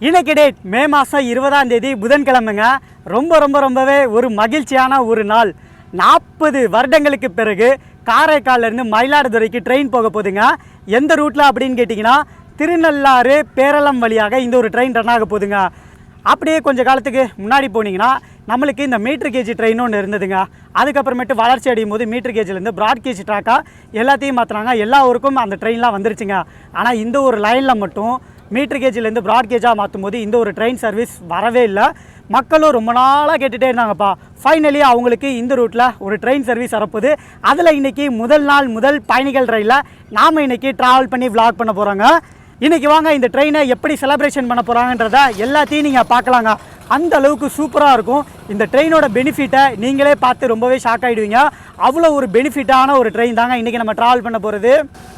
இன்னைக்கு டேட் மே மாதம் 20ஆம் தேதி புதன்கிழமைங்க. ரொம்பவே ஒரு மகிழ்ச்சியான ஒரு நாள். 40 வருடங்களுக்கு பிறகு காரைக்காலிலேருந்து மயிலாடுதுறைக்கு ட்ரெயின் போக போகுதுங்க. எந்த ரூட்டில் அப்படின்னு கேட்டிங்கன்னா திருநள்ளாறு பேரளம் வழியாக இந்த ஒரு ட்ரெயின் ரன் ஆக போகுதுங்க. அப்படியே கொஞ்சம் காலத்துக்கு முன்னாடி போனீங்கன்னா நம்மளுக்கு இந்த மீட்டர் கேஜி ட்ரெயின் ஒன்று இருந்ததுங்க. அதுக்கப்புறமேட்டு வளர்ச்சி அடையும் போது மீட்டர் கேஜிலேருந்து ப்ராட் கேஜி ட்ராக்காக எல்லாத்தையும் மாற்றினாங்க. எல்லா ஊருக்கும் அந்த ட்ரெயின்லாம் வந்துருச்சுங்க. ஆனால் இந்த ஒரு லைனில் மட்டும் மீட்டர் கேஜிலேருந்து ப்ராட் கேஜாக மாற்றும் போது இந்த ஒரு ட்ரெயின் சர்வீஸ் வரவே இல்லை. மக்களும் ரொம்ப நாளாக கேட்டுகிட்டே இருந்தாங்கப்பா. ஃபைனலி அவங்களுக்கு இந்த ரூட்டில் ஒரு ட்ரெயின் சர்வீஸ் வரப்போகுது. அதில் இன்றைக்கி முதல் பயணிகள் ரயிலில் நாம் இன்றைக்கி ட்ராவல் பண்ணி விளாக் பண்ண போகிறாங்க. இன்றைக்கி வாங்க இந்த ட்ரெயினை எப்படி செலிப்ரேஷன் பண்ண போகிறாங்கன்றத எல்லாத்தையும் நீங்கள் பார்க்கலாங்க. அந்த அளவுக்கு சூப்பராக இருக்கும். இந்த ட்ரெயினோட பெனிஃபிட்டை நீங்களே பார்த்து ரொம்பவே ஷாக் ஆகிடுவீங்க. அவ்வளோ ஒரு பெனிஃபிட்டான ஒரு ட்ரெயின் தாங்க இன்றைக்கி நம்ம ட்ராவல் பண்ண போகிறது.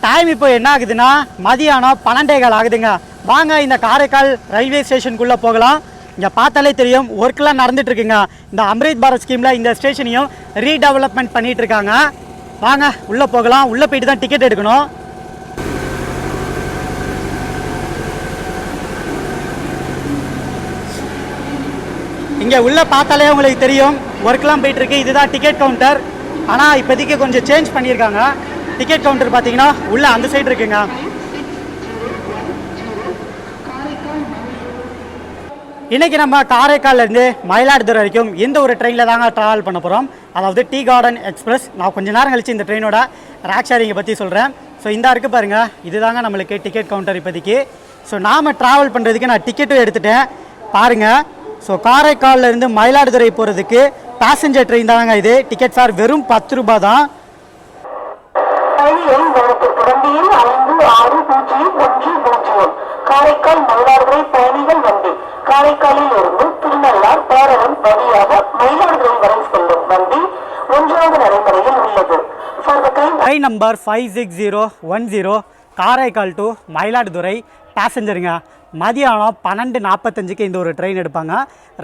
டைம் இப்போ என்ன ஆகுதுன்னா மதியானம் 12:15 ஆகுதுங்க. வாங்க இந்த காரைக்கால் ரயில்வே ஸ்டேஷனுக்குள்ளே போகலாம். இங்கே பார்த்தாலே தெரியும் ஒர்க்கெலாம் நடந்துகிட்ருக்குங்க. இந்த அம்ரித் பாரத் ஸ்கீமில் இந்த ஸ்டேஷனையும் ரீடெவலப்மெண்ட் பண்ணிகிட்ருக்காங்க. வாங்க உள்ளே போகலாம். உள்ளே போயிட்டு தான் டிக்கெட் எடுக்கணும். இங்கே உள்ளே பார்த்தாலே உங்களுக்கு தெரியும் ஒர்க்லாம் போயிட்டுருக்கு. இதுதான் டிக்கெட் கவுண்டர். ஆனால் இப்போதைக்கு கொஞ்சம் சேஞ்ச் பண்ணியிருக்காங்க. டிக்கெட் கவுண்டர் பார்த்தீங்கன்னா உள்ளே அந்த சைடு இருக்குங்க. இன்றைக்கி நம்ம காரைக்கால்லேருந்து மயிலாடுதுறை வரைக்கும் இந்த ஒரு ட்ரெயினில் தாங்க ட்ராவல் பண்ண போகிறோம். அதாவது டீ கார்டன் எக்ஸ்பிரஸ். நான் கொஞ்சம் நேரம் கழித்து இந்த ட்ரெயினோட ரேக் ஷேரிங்கை பற்றி சொல்கிறேன். ஸோ இந்த இருக்குது பாருங்கள், இதுதாங்க நம்மளுக்கு டிக்கெட் கவுண்டர் இப்போதைக்கு. ஸோ நாம் ட்ராவல் பண்ணுறதுக்கு நான் டிக்கெட்டும் எடுத்துட்டேன் பாருங்கள். ஸோ காரைக்காலிலேருந்து மயிலாடுதுறை போகிறதுக்கு பேசஞ்சர் ட்ரெயின் தாங்க இது. டிக்கெட் சார் வெறும் 10 ரூபா தான். காரைக்கால் மயிலாடுதுறை பயணிகள் வண்டி காரைக்காலில் இருந்து திருநள்ளார் பேரளம் வழியாக மயிலாடுதுறை வரை செல்லும் வண்டி 1வது நடைமுறையில் உள்ளது. Train number 56010 Karaikal to Mayiladuthurai பேசஞ்சருங்க. மதியானம் 12:45க்கு இந்த ஒரு ட்ரெயின் எடுப்பாங்க.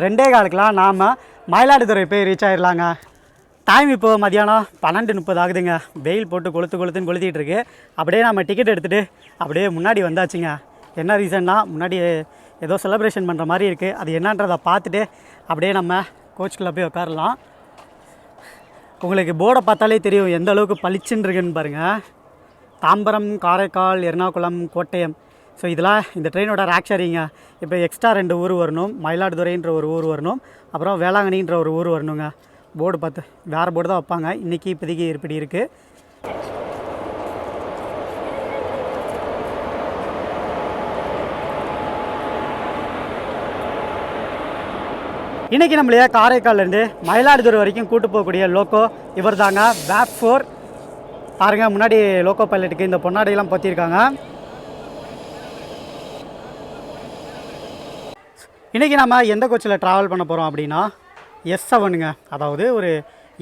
2:15 நாம் மயிலாடுதுறை போய் ரீச் ஆகிடலாங்க. டைம் இப்போது மதியானம் 12:30 ஆகுதுங்க. வெயில் போட்டு கொளுத்துன்னு கொளுத்திட்டு இருக்கு. அப்படியே நம்ம டிக்கெட் எடுத்துகிட்டு அப்படியே முன்னாடி வந்தாச்சுங்க. என்ன ரீசன்னா முன்னாடி ஏதோ செலிப்ரேஷன் பண்ணுற மாதிரி இருக்குது. அது என்னன்றதை பார்த்துட்டு அப்படியே நம்ம கோச்சுக்குள்ளே போய் உட்காரலாம். உங்களுக்கு போர்டை பார்த்தாலே தெரியும் எந்த அளவுக்கு பளிச்சுன்னு இருக்குன்னு பாருங்கள். தாம்பரம், காரைக்கால், எர்ணாகுளம், கோட்டயம். ஸோ இதெல்லாம் இந்த ட்ரெயினோட ரேக் ஷேரிங்க. இப்போ எக்ஸ்ட்ரா 2 ஊர் வரணும். மயிலாடுதுறைன்ற ஒரு ஊர் வரணும், அப்புறம் வேளாங்கண்ணின்ற ஒரு ஊர் வரணுங்க. போர்டு பார்த்து வேறு போர்டு தான் வைப்பாங்க. இன்றைக்கி இப்போதைக்கு இப்படி இருக்குது. இன்றைக்கி நம்மளையே காரைக்கால்லேருந்து மயிலாடுதுறை வரைக்கும் கூட்டு போகக்கூடிய லோக்கோ இவர் தாங்க. வேப் 4 பாருங்கள். முன்னாடி லோக்கோ பைலட்டுக்கு இந்த பொன்னாடையெல்லாம் பற்றியிருக்காங்க. இன்றைக்கி நம்ம எந்த கோச்சில் ட்ராவல் பண்ண போகிறோம் அப்படின்னா S7ங்க. அதாவது ஒரு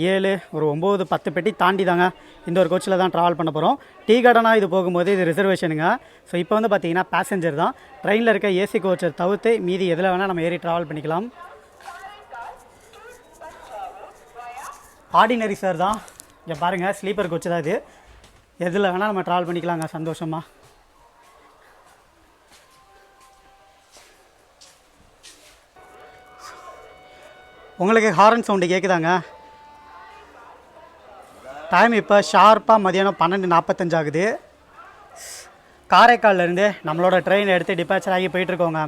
7 ஒரு 9 10 பெட்டி தாண்டி தாங்க இந்த ஒரு கோச்சில் தான் ட்ராவல் பண்ண போகிறோம். டீ கார்டனாக இது போகும்போது இது ரிசர்வேஷனுங்க. ஸோ இப்போ வந்து பார்த்திங்கன்னா பேசஞ்சர் தான். ட்ரெயினில் இருக்க ஏசி கோச்சை தவிர்த்து மீதி எதில் வேணால் நம்ம ஏறி ட்ராவல் பண்ணிக்கலாம். ஆர்டினரி சார் தான். இங்கே பாருங்கள், ஸ்லீப்பர் கோச்சு தான் இது. எதில் வேணால் நம்ம ட்ராவல் பண்ணிக்கலாங்க சந்தோஷமாக. உங்களுக்கு ஹாரன் சவுண்டு கேட்குதாங்க. டைம் இப்போ ஷார்ப்பாக மதியானம் 12:45 ஆகுது. காரைக்கால்லேருந்து நம்மளோட ட்ரெயின் எடுத்து டிபார்ச்சர் ஆகி போயிட்டுருக்கோங்க.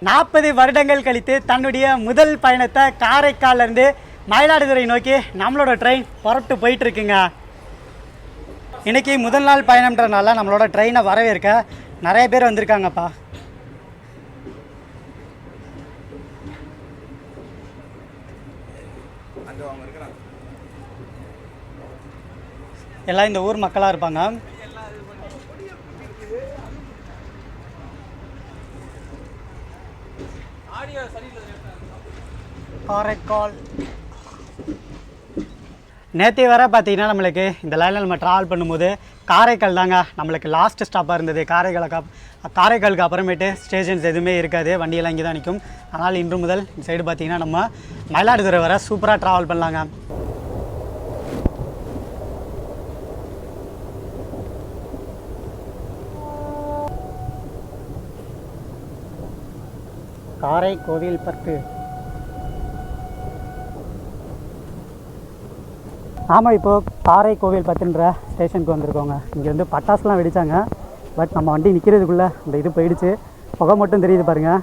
நாற்பது வருடங்கள் கழித்து தன்னுடைய முதல் பயணத்தை காரைக்கால்லேருந்து மயிலாடுதுறை நோக்கி நம்மளோட ட்ரெயின் புறப்பட்டு போயிட்டுருக்குங்க. இன்றைக்கி முதல் நாள் பயணம்ன்றனால நம்மளோட ட்ரெயினை வரவேற்க நிறைய பேர் வந்திருக்காங்கப்பா. எல்லாம் இந்த ஊர் மக்களாக இருப்பாங்க. காரைக்கால் நேற்று வர பார்த்தீங்கன்னா நம்மளுக்கு இந்த லைனில் நம்ம ட்ராவல் பண்ணும்போது காரைக்கால் தாங்க நம்மளுக்கு லாஸ்ட் ஸ்டாப்பாக இருந்தது. காரைக்காலுக்கு அப்புறமேட்டு ஸ்டேஷன்ஸ் எதுவுமே இருக்காது, வண்டியெல்லாம் இங்கே தான் நிற்கும். அதனால் இன்று முதல் இந்த சைடு பார்த்திங்கன்னா நம்ம மயிலாடுதுறை வர சூப்பராக ட்ராவல் பண்ணலாங்க. காரைக்கோவில்பத்து. ஆமாம், இப்போது காரைக்கோவில்பத்துன்ற ஸ்டேஷனுக்கு வந்திருக்கோங்க. இங்கே வந்து பட்டாசுலாம் வெடித்தாங்க. பட் நம்ம வண்டி நிற்கிறதுக்குள்ளே இந்த இது போயிடுச்சு. புகை மட்டும் தெரியுது பாருங்கள்.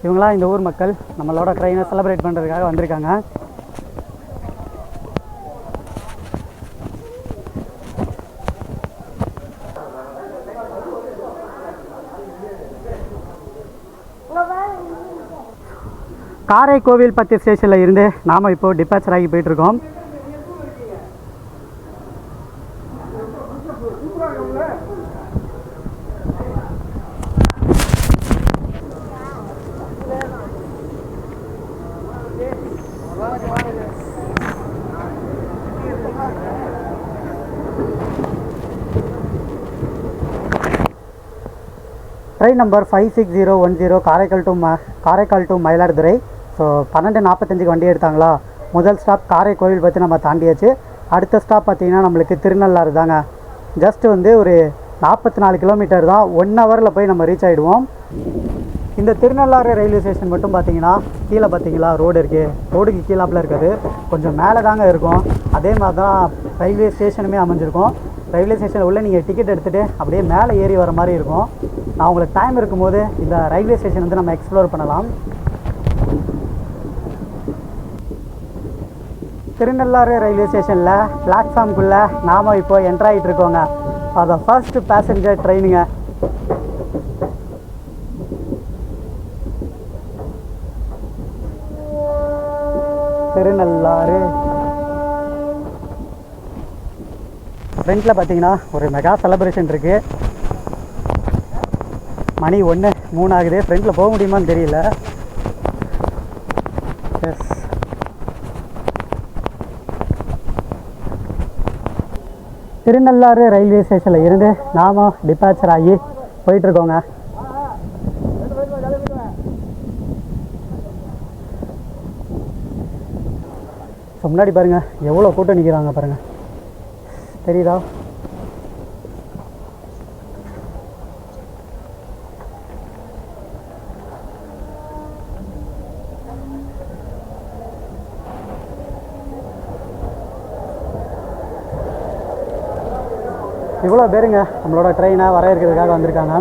இவங்களாம் இந்த ஊர் மக்கள் நம்மளோட ட்ரெயினை செலிப்ரேட் பண்ணுறதுக்காக வந்திருக்காங்க. காரைக்கோவில்பத்து ஸ்டேஷனில் இருந்து நாம் இப்போது டிபாச்சர் ஆகி போயிட்டுருக்கோம். Train number 56010 Karaikal to Mayiladuthurai. So 12:45 வண்டி எடுத்தாங்களா. முதல் ஸ்டாப் காரைக்கோவில்பத்து நம்ம தாண்டியாச்சு. அடுத்த ஸ்டாப் பார்த்திங்கன்னா நம்மளுக்கு திருநள்ளாறு தாங்க. ஜஸ்ட் வந்து ஒரு 44 கிலோமீட்டர் தான். 1 ஹவரில் போய் நம்ம ரீச் ஆகிடுவோம். இந்த திருநள்ளாறு ரயில்வே ஸ்டேஷன் மட்டும் பார்த்தீங்கன்னா கீழே பார்த்தீங்களா ரோடு இருக்குது. ரோடுக்கு கீழாப்பில் இருக்காது, கொஞ்சம் மேலே தாங்க இருக்கும். அதே மாதிரி தான் ரயில்வே ஸ்டேஷனுமே அமைஞ்சிருக்கும். ரயில்வே ஸ்டேஷனில் உள்ள நீங்கள் டிக்கெட் எடுத்துகிட்டு அப்படியே மேலே ஏறி வர மாதிரி இருக்கும். நான் உங்களுக்கு டைம் இருக்கும்போது இந்த ரயில்வே ஸ்டேஷன் வந்து நம்ம எக்ஸ்ப்ளோர் பண்ணலாம். திருநள்ளாறு ரயில்வே ஸ்டேஷனில் பிளாட்ஃபார்முக்குள்ளே நாம் இப்போ என்ட்ரு ஆகிட்டு இருக்கோங்க. அது ஃபர்ஸ்ட் பேசஞ்சர் ட்ரெயினுங்க. திருநள்ளாறு ஃப்ரண்ட்டில் பார்த்தீங்கன்னா ஒரு மெகா செலிப்ரேஷன் இருக்குது. மணி 1:03 ஆகுது. ஃப்ரண்ட்டில் போக முடியுமான்னு தெரியல. எஸ், திருநள்ளாறு ரயில்வே ஸ்டேஷனில் இருந்து நாம் டிபாச்சர் ஆகி போயிட்டுருக்கோங்க. ஸோ முன்னாடி பாருங்கள் எவ்வளோ கூட்டம் நிற்கிறாங்க பாருங்கள், தெரியுதா? இவ்வளோ பேருங்க நம்மளோட ட்ரெயினை வர இருக்கிறதுக்காக வந்திருக்காங்க.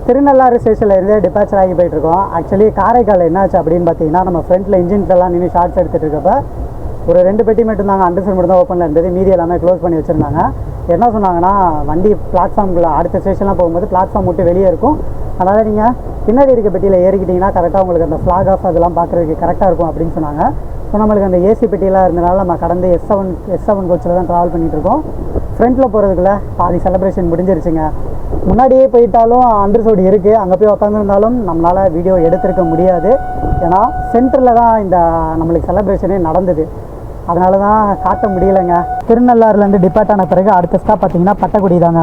திருநள்ளாறு ஸ்டேஷனில் இருந்து டிபாச்சர் ஆகி போயிட்டுருக்கோம். ஆக்சுவலி காரைக்கால் என்னாச்சு அப்படின்னு பார்த்தீங்கன்னா, நம்ம ஃப்ரண்ட்டில் இன்ஜின்ஸ்லாம் நின்று ஷார்ட்ஸ் எடுத்துகிட்டு இருக்கப்போ ஒரு 2 பெட்டி மட்டும் தாங்க, அண்டர்சன் மட்டும் தான் ஓப்பனில் இருந்தது. மீதி எல்லாமே க்ளோஸ் பண்ணி வச்சுருந்தாங்க. என்ன சொன்னாங்கன்னா, வண்டி பிளாட்ஃபார்மில் அடுத்த ஸ்டேஷன்லாம் போகும்போது பிளாட்ஃபார்ம் விட்டு வெளியே இருக்கும். அதனால் நீங்கள் பின்னாடி இருக்க பெட்டியில் ஏறிக்கிட்டிங்கன்னா கரெக்டாக உங்களுக்கு அந்த ஃப்ளாக் ஆஃப் அதெல்லாம் பார்க்குறதுக்கு கரெக்டாக இருக்கும் அப்படின்னு சொன்னாங்க. ஸோ நம்மளுக்கு அந்த ஏசி பெட்டியெல்லாம் இருந்தனால நம்ம கடந்து எஸ்7 கோச்சில் தான் ட்ராவல் பண்ணிகிட்ருக்கோம். ஃப்ரண்ட்டில் போகிறதுக்குள்ளே பாதி செலிப்ரேஷன் முடிஞ்சிருச்சுங்க. முன்னாடியே போயிட்டாலும் அண்டர்சோடு இருக்குது, அங்கே போய் உட்காந்துருந்தாலும் நம்மளால் வீடியோ எடுத்திருக்க முடியாது. ஏன்னா சென்டரில் தான் இந்த நம்மளுக்கு செலிப்ரேஷனே நடந்தது. அதனால தான் காட்ட முடியலைங்க. திருநள்ளாறுலேருந்து டிபார்ட் ஆன பிறகு அடுத்த ஸ்டாப் பார்த்தீங்கன்னா பட்டக்குடி தாங்க.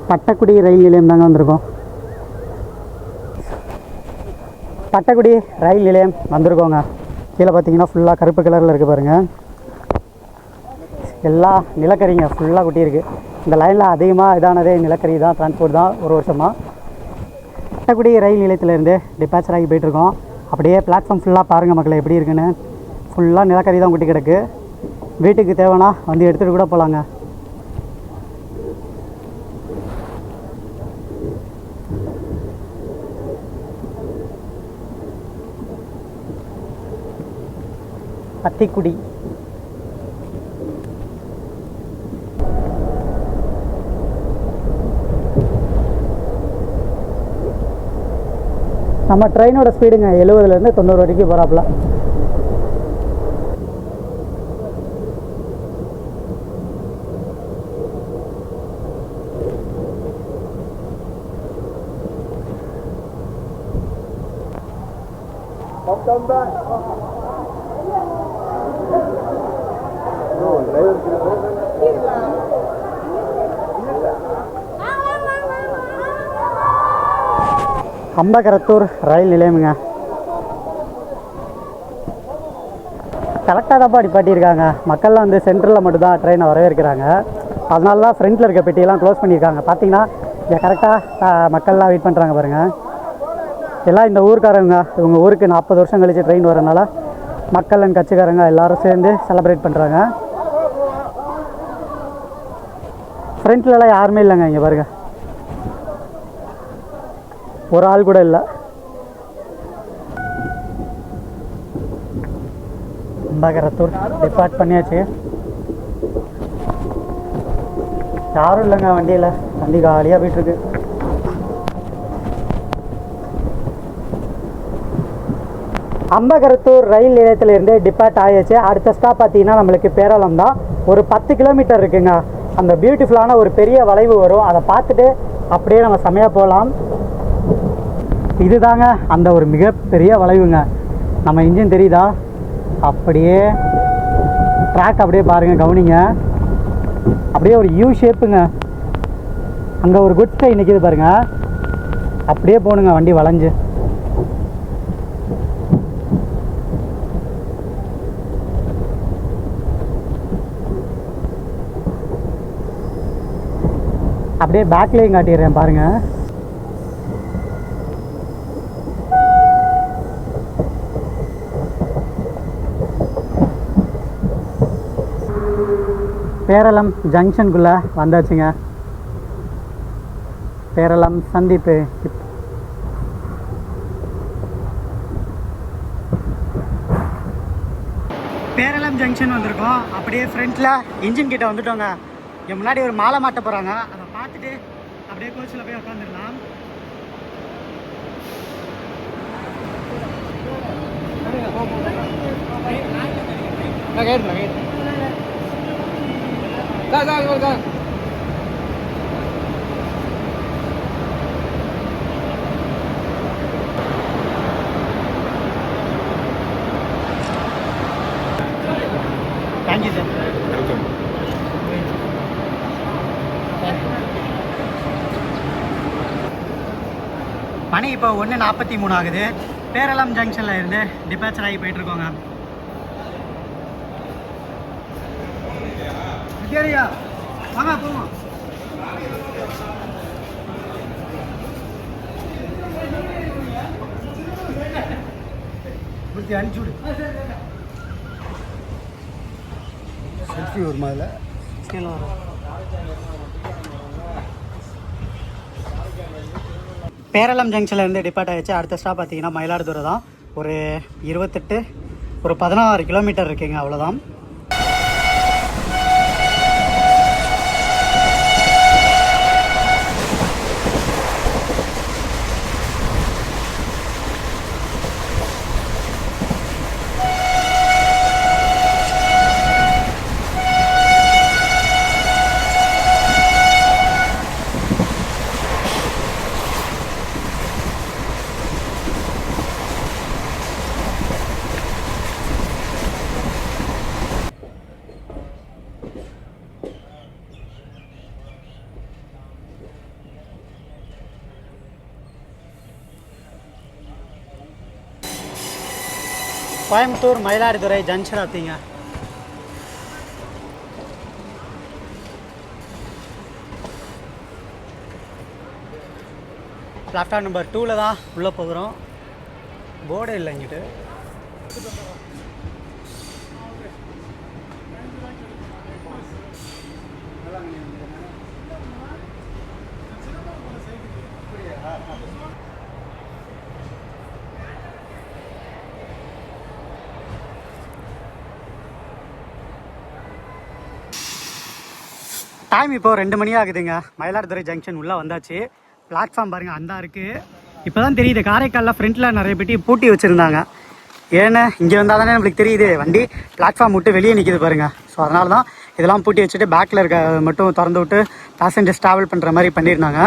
பட்டக்குடி ரயில் நிலையம் தாங்க வந்திருக்கோம். பட்டக்குடி ரயில் நிலையம் வந்திருக்கோங்க. கீழே பார்த்தீங்கன்னா ஃபுல்லாக கருப்பு கலரில் இருக்குது பாருங்கள். எல்லா நிலக்கரிங்க ஃபுல்லாக கொட்டியிருக்கு. இந்த லைனில் அதிகமாக இதானதே நிலக்கரி தான், டிரான்ஸ்போர்ட் தான் ஒரு வருஷமாக. பட்டக்குடி ரயில் நிலையத்திலேருந்து டிபாச்சர் ஆகி போயிட்டுருக்கோம். அப்படியே பிளாட்ஃபார்ம் ஃபுல்லாக பாருங்கள் மக்களை எப்படி இருக்குன்னு. ஃபுல்லாக நிலக்கரி தான் கொட்டி கிடக்கு. வீட்டுக்கு தேவைன்னா வந்து எடுத்துகிட்டு கூட போகலாங்க. அத்திக்குடி நம்ம ட்ரெயினோட ஸ்பீடுங்க 70லேருந்து 90 வரைக்கும் போகிறாப்புல. அம்பகரத்தூர் ரயில் நிலையமுங்க. கரெக்டாக தான் நிப்பாட்டியிருக்காங்க. மக்கள்லாம் வந்து சென்ட்ரலில் மட்டும்தான் ட்ரெயினை வரவேற்கிறாங்க. அதனால தான் ஃப்ரண்ட்டில் இருக்க பெட்டியெல்லாம் க்ளோஸ் பண்ணியிருக்காங்க. பார்த்தீங்கன்னா இங்கே கரெக்டாக மக்கள்லாம் வெயிட் பண்ணுறாங்க பாருங்கள். எல்லாம் இந்த ஊருக்காரங்க. இவங்க ஊருக்கு 40 வருஷம் கழித்து ட்ரெயின் வரனால மக்கள் அண்ட் கட்சிக்காரங்க எல்லோரும் சேர்ந்து செலிப்ரேட் பண்ணுறாங்க. ஃப்ரண்ட்லலாம் யாருமே இல்லைங்க. இங்கே பாருங்கள், ஒரு ஆள் கூட இல்லை. அம்பகரத்தூர் டிபார்ட் பண்ணியாச்சு. யாரும் இல்லைங்க வண்டியில். வண்டி காலியாக போயிட்டுருக்கு. அம்பகரத்தூர் ரயில் நிலையத்திலேருந்து டிபார்ட் ஆகியாச்சு. அடுத்த ஸ்டாப் பார்த்தீங்கன்னா நம்மளுக்கு பேரளம் தான். ஒரு 10 கிலோமீட்டர் இருக்குங்க. அந்த பியூட்டிஃபுல்லான ஒரு பெரிய வளைவு வரும். அதை பார்த்துட்டு அப்படியே நம்ம செமையாக போகலாம். இதுதாங்க அந்த ஒரு மிகப்பெரிய வளைவுங்க. நம்ம இன்ஜின் தெரியுதா? அப்படியே ட்ராக் அப்படியே பாருங்கள், கவனிங்க. அப்படியே ஒரு யூ ஷேப்புங்க. அங்கே ஒரு குட் ட்ரெயின் நிற்கிது பாருங்கள். அப்படியே போகணுங்க வண்டி வளைஞ்சு. அப்படியே பேக்லேயும் காட்டிடுறேன் பாருங்கள். பேரளம் ஜங்ஷனுக்குள்ளே வந்தாச்சுங்க. பேரளம் சந்திப்பு. பேரளம் ஜங்ஷன் வந்திருக்கோம். அப்படியே ஃப்ரண்ட்டில் இன்ஜின் கிட்ட வந்துட்டோங்க. இங்கே முன்னாடி ஒரு மாலை மாட்ட போகிறாங்க. அதை பார்த்துட்டு அப்படியே கோச்சில் போய் உட்காந்துடலாம். Thank you sir. மணி இப்போ 1:43 ஆகுது. பேரளம் ஜங்ஷனில் இருந்து டிபார்ச்சர் ஆகி போயிட்டுருக்கோங்க. சரியா வாங்க போவோம். அனுப்பிச்சுடு செல்ஃபி ஒரு மாதிரி பேரளம் ஜங்ஷனில் இருந்து டிபார்ட் ஆகிடுச்சு. அடுத்த ஸ்டாப் பார்த்தீங்கன்னா மயிலாடுதுறை தான். ஒரு 16 கிலோமீட்டர் இருக்குங்க, அவ்வளோதான். கோயம்புத்தூர் மயிலாடுதுறை ஜங்ஷன் ஆத்திங்க. பிளாட்ஃபார்ம் நம்பர் 2ல் தான் உள்ளே போகிறோம். போர்டே இல்லை இங்கிட்டு. டைம் இப்போ 2 மணி ஆகுதுங்க. மயிலாடுதுறை ஜங்ஷன் உள்ளே வந்தாச்சு. பிளாட்ஃபார்ம் பாருங்கள், அந்த இருக்குது. இப்போ தான் தெரியுது காரைக்காலில் ஃப்ரண்ட்டில் நிறைய பெட்டி பூட்டி வச்சுருந்தாங்க. ஏன்னா இங்கே வந்தால் தானே நம்மளுக்கு தெரியுது. வண்டி பிளாட்ஃபார்ம் விட்டு வெளியே நிற்கிது பாருங்கள். ஸோ அதனால தான் இதெல்லாம் பூட்டி வச்சுட்டு பேக்கில் இருக்க மட்டும் திறந்து விட்டு பேசஞ்சர்ஸ் ட்ராவல் பண்ணுற மாதிரி பண்ணியிருந்தாங்க.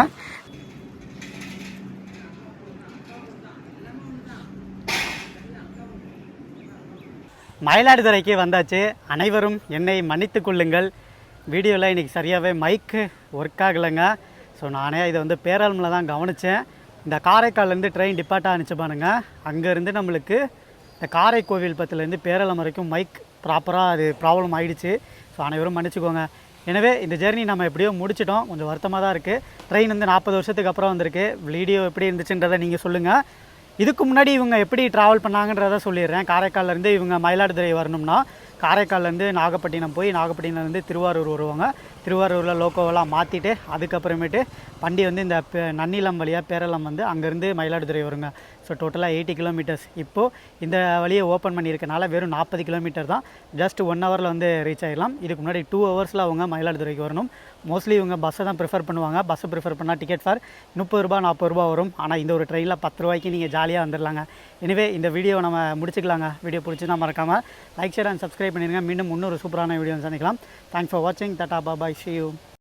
மயிலாடுதுறைக்கு வந்தாச்சு. அனைவரும் என்னை மன்னித்து கொள்ளுங்கள். வீடியோவில் இன்றைக்கி சரியாகவே மைக்கு ஒர்க் ஆகலைங்க. ஸோ நானே இதை வந்து பேராலமில் தான் கவனித்தேன். இந்த காரைக்கால்லேருந்து ட்ரெயின் டிபார்ட் ஆனிச்சு பாருங்க. அங்கேருந்து நம்மளுக்கு இந்த காரைக்கோவில் பத்திலேருந்து பேரளம் வரைக்கும் மைக் ப்ராப்பராக அது ப்ராப்ளம் ஆகிடுச்சு. ஸோ அனைவரும் மன்னிச்சுக்கோங்க. எனவே இந்த ஜெர்னி நம்ம எப்படியோ முடிச்சிட்டோம். கொஞ்சம் வருத்தமாக தான் இருக்குது. ட்ரெயின் வந்து 40 வருஷத்துக்கு அப்புறம் வந்திருக்கு. வீடியோ எப்படி இருந்துச்சுன்றதை நீங்கள் சொல்லுங்கள். இதுக்கு முன்னாடி இவங்க எப்படி ட்ராவல் பண்ணாங்கன்றதை சொல்லிடுறேன். காரைக்கால்லேருந்து இவங்க மயிலாடுதுறை வரணும்னா காரைக்கால்லேருந்து நாகப்பட்டினம் போய் நாகப்பட்டினம்லேருந்து திருவாரூர் வருவாங்க. திருவாரூரில் லோக்கோவெல்லாம் மாற்றிட்டு அதுக்கப்புறமேட்டு வண்டி வந்து இந்த நன்னிலம் வழியாக பேரளம் வந்து அங்கேருந்து மயிலாடுதுறை வருங்க. ஸோ டோட்டலாக 80 கிலோமீட்டர்ஸ். இப்போது இந்த வழியை ஓப்பன் பண்ணியிருக்கனால வெறும் 40 கிலோமீட்டர் தான். ஜஸ்ட் 1 ஹவரில் வந்து ரீச் ஆகிடலாம். இதுக்கு முன்னாடி 2 ஹவர்ஸில் அவங்க மயிலாடுதுறைக்கு வரணும். மோஸ்ட்லி இவங்க பஸ்ஸை தான் ப்ரிஃபர் பண்ணுவாங்க. பஸ்ஸை ப்ரிஃபர் பண்ணால் டிக்கெட் ஃபார் 30 ரூபா 40 ரூபா வரும். ஆனால் இந்த ஒரு ட்ரெயினில் 10 ரூபாய்க்கு நீங்கள் ஜாலியாக வந்துடலாங்க. எனவே இந்த வீடியோ நம்ம முடிச்சுக்கலாங்க. வீடியோ பிடிச்சினா மறக்காமல் லைக் ஷேர் அண்ட் சப்ஸ்கிரைப் பண்ணிடுங்க. மீண்டும் இன்னொரு சூப்பரான வீடியோ சந்திக்கலாம். தேங்க்ஸ் ஃபார் வாட்சிங். டாடா பாய். See you.